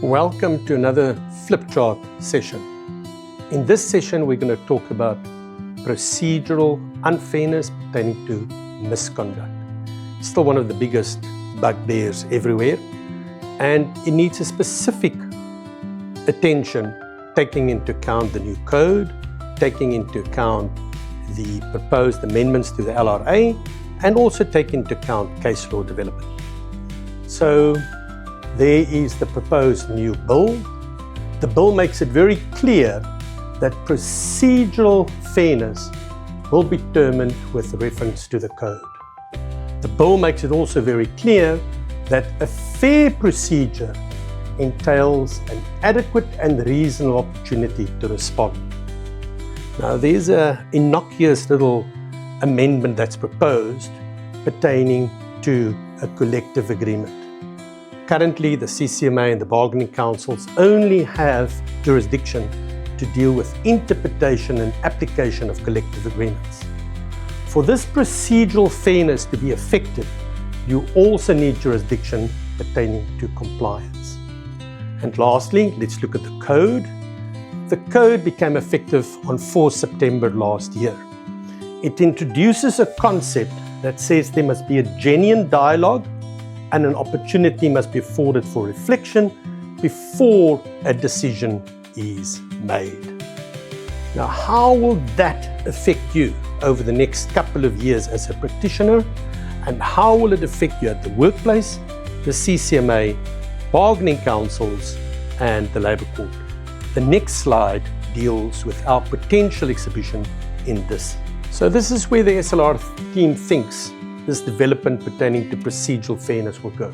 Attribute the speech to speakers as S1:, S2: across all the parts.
S1: Welcome to another flip chart session. In this session, we're going to talk about procedural unfairness pertaining to misconduct. It's still one of the biggest bugbears everywhere, and it needs a specific attention, taking into account the new code, taking into account the proposed amendments to the LRA, and also taking into account case law development. So there is the proposed new bill. The bill makes it very clear that procedural fairness will be determined with reference to the code. The bill makes it also very clear that a fair procedure entails an adequate and reasonable opportunity to respond. Now, there's an innocuous little amendment that's proposed pertaining to a collective agreement. Currently, the CCMA and the bargaining councils only have jurisdiction to deal with interpretation and application of collective agreements. For this procedural fairness to be effective, you also need jurisdiction pertaining to compliance. And lastly, let's look at the code. The code became effective on 4 September last year. It introduces a concept that says there must be a genuine dialogue and an opportunity must be afforded for reflection before a decision is made. Now, how will that affect you over the next couple of years as a practitioner, and how will it affect you at the workplace, the CCMA, bargaining councils, and the Labour Court? The next slide deals with our potential exhibition in this. So this is where the SLR team thinks this development pertaining to procedural fairness will go.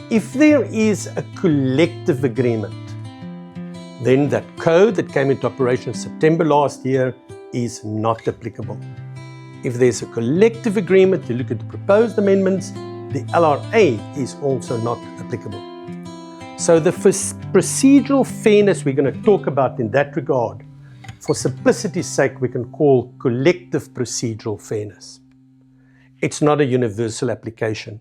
S1: If there is a collective agreement, then that code that came into operation in September last year is not applicable. If there's a collective agreement, you look at the proposed amendments, the LRA is also not applicable. So the procedural fairness we're going to talk about in that regard, for simplicity's sake, we can call collective procedural fairness. It's not a universal application,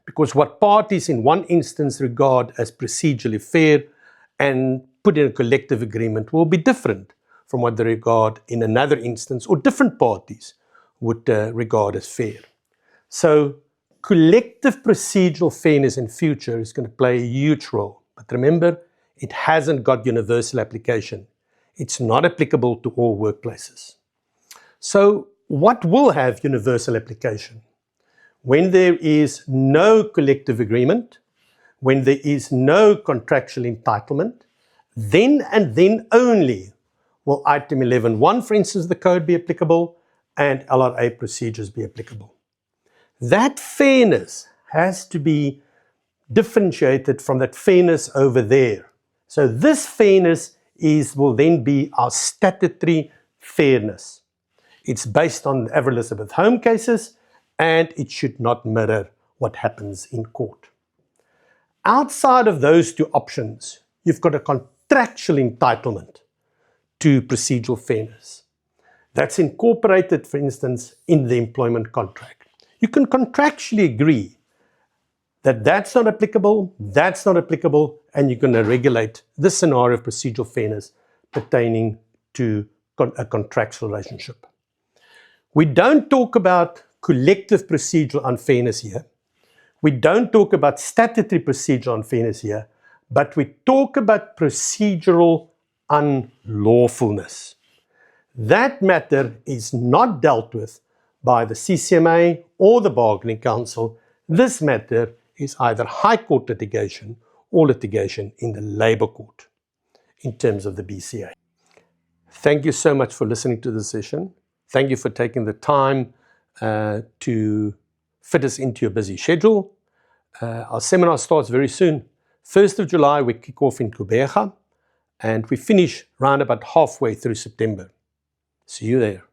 S1: because what parties in one instance regard as procedurally fair and put in a collective agreement will be different from what they regard in another instance, or different parties would regard as fair. So collective procedural fairness in future is going to play a huge role. But remember, it hasn't got universal application. It's not applicable to all workplaces. So what will have universal application? When there is no collective agreement, when there is no contractual entitlement, then and then only will item 11.1, for instance, the code be applicable and LRA procedures be applicable. That fairness has to be differentiated from that fairness over there. So this fairness will then be our statutory fairness. It's based on the Avril Elizabeth Home cases, and it should not mirror what happens in court. Outside of those two options, you've got a contractual entitlement to procedural fairness. That's incorporated, for instance, in the employment contract. You can contractually agree that that's not applicable, and you're going to regulate this scenario of procedural fairness pertaining to a contractual relationship. We don't talk about collective procedural unfairness here. We don't talk about statutory procedural unfairness here, but we talk about procedural unlawfulness. That matter is not dealt with by the CCMA or the Bargaining Council. This matter is either High Court litigation or litigation in the Labour Court in terms of the BCA. Thank you so much for listening to this session. Thank you for taking the time to fit us into your busy schedule. Our seminar starts very soon. 1st of July, we kick off in Gqeberha, and we finish round about halfway through September. See you there.